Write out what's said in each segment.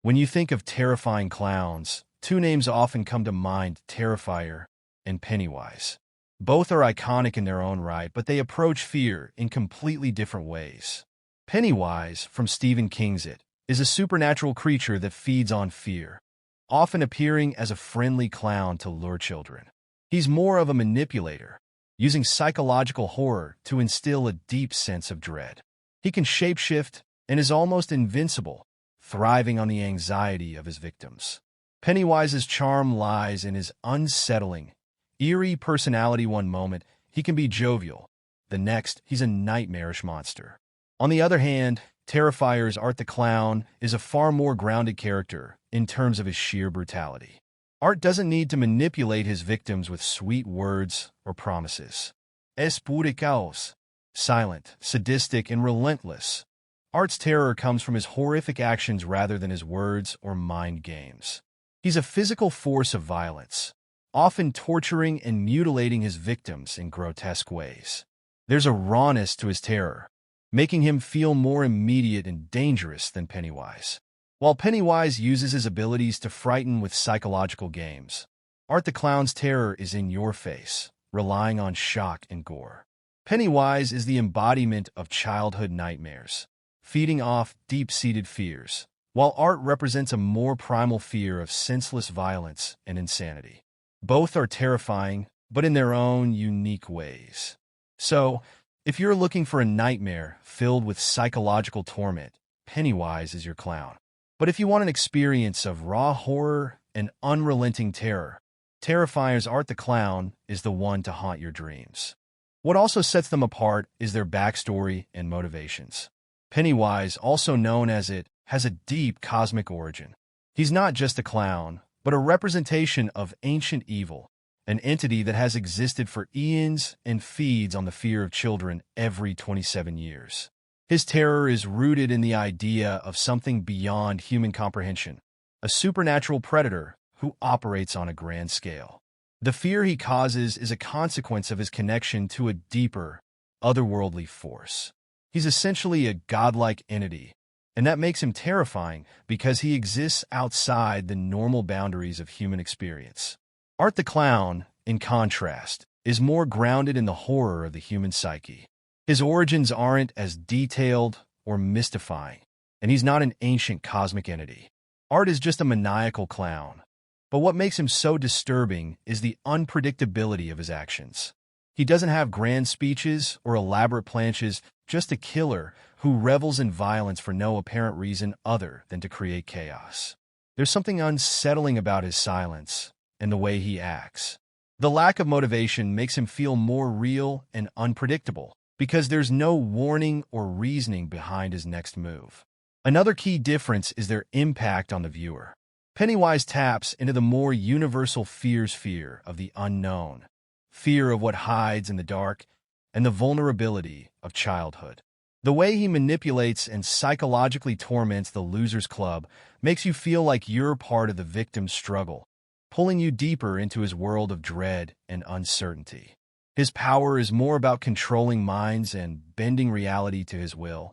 When you think of terrifying clowns, two names often come to mind: Terrifier and Pennywise. Both are iconic in their own right, but they approach fear in completely different ways. Pennywise, from Stephen King's It, is a supernatural creature that feeds on fear, often appearing as a friendly clown to lure children. He's more of a manipulator, using psychological horror to instill a deep sense of dread. He can shapeshift and is almost invincible, thriving on the anxiety of his victims. Pennywise's charm lies in his unsettling, eerie personality. One moment, he can be jovial. The next, he's a nightmarish monster. On the other hand, Terrifier's Art the Clown is a far more grounded character in terms of his sheer brutality. Art doesn't need to manipulate his victims with sweet words or promises. Es pure caos. Silent, sadistic, and relentless. Art's terror comes from his horrific actions rather than his words or mind games. He's a physical force of violence, often torturing and mutilating his victims in grotesque ways. There's a rawness to his terror, making him feel more immediate and dangerous than Pennywise. While Pennywise uses his abilities to frighten with psychological games, Art the Clown's terror is in your face, relying on shock and gore. Pennywise is the embodiment of childhood nightmares, feeding off deep-seated fears, while Art represents a more primal fear of senseless violence and insanity. Both are terrifying, but in their own unique ways. So, if you're looking for a nightmare filled with psychological torment, Pennywise is your clown. But if you want an experience of raw horror and unrelenting terror, Terrifier's Art the Clown is the one to haunt your dreams. What also sets them apart is their backstory and motivations. Pennywise, also known as It, has a deep cosmic origin. He's not just a clown, but a representation of ancient evil, an entity that has existed for eons and feeds on the fear of children every 27 years. His terror is rooted in the idea of something beyond human comprehension, a supernatural predator who operates on a grand scale. The fear he causes is a consequence of his connection to a deeper, otherworldly force. He's essentially a godlike entity, and that makes him terrifying because he exists outside the normal boundaries of human experience. Art the Clown, in contrast, is more grounded in the horror of the human psyche. His origins aren't as detailed or mystifying, and he's not an ancient cosmic entity. Art is just a maniacal clown. But what makes him so disturbing is the unpredictability of his actions. He doesn't have grand speeches or elaborate planches, just a killer who revels in violence for no apparent reason other than to create chaos. There's something unsettling about his silence and the way he acts. The lack of motivation makes him feel more real and unpredictable, because there's no warning or reasoning behind his next move. Another key difference is their impact on the viewer. Pennywise taps into the more universal fear of the unknown, fear of what hides in the dark, and the vulnerability of childhood. The way he manipulates and psychologically torments the Losers Club makes you feel like you're part of the victim's struggle, pulling you deeper into his world of dread and uncertainty. His power is more about controlling minds and bending reality to his will,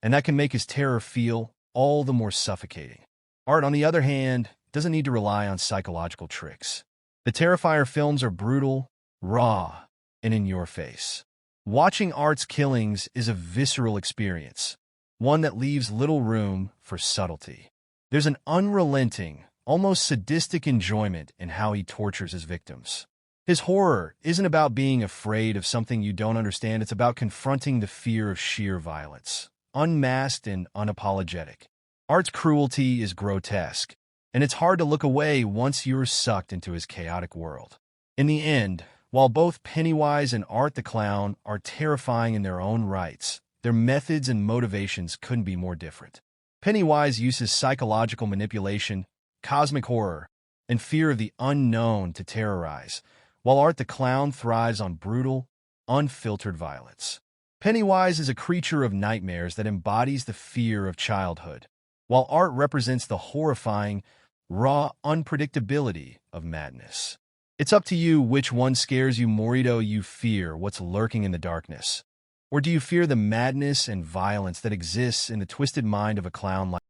and that can make his terror feel all the more suffocating. Art, on the other hand, doesn't need to rely on psychological tricks. The Terrifier films are brutal, raw, and in your face. Watching Art's killings is a visceral experience, one that leaves little room for subtlety. There's an unrelenting, almost sadistic enjoyment in how he tortures his victims. His horror isn't about being afraid of something you don't understand, it's about confronting the fear of sheer violence, unmasked and unapologetic. Art's cruelty is grotesque, and it's hard to look away once you're sucked into his chaotic world. In the end, while both Pennywise and Art the Clown are terrifying in their own rights, their methods and motivations couldn't be more different. Pennywise uses psychological manipulation, cosmic horror, and fear of the unknown to terrorize, while Art the Clown thrives on brutal, unfiltered violence. Pennywise is a creature of nightmares that embodies the fear of childhood, while Art represents the horrifying, raw unpredictability of madness. It's up to you which one scares you more. Do you fear what's lurking in the darkness? Or do you fear the madness and violence that exists in the twisted mind of a clown like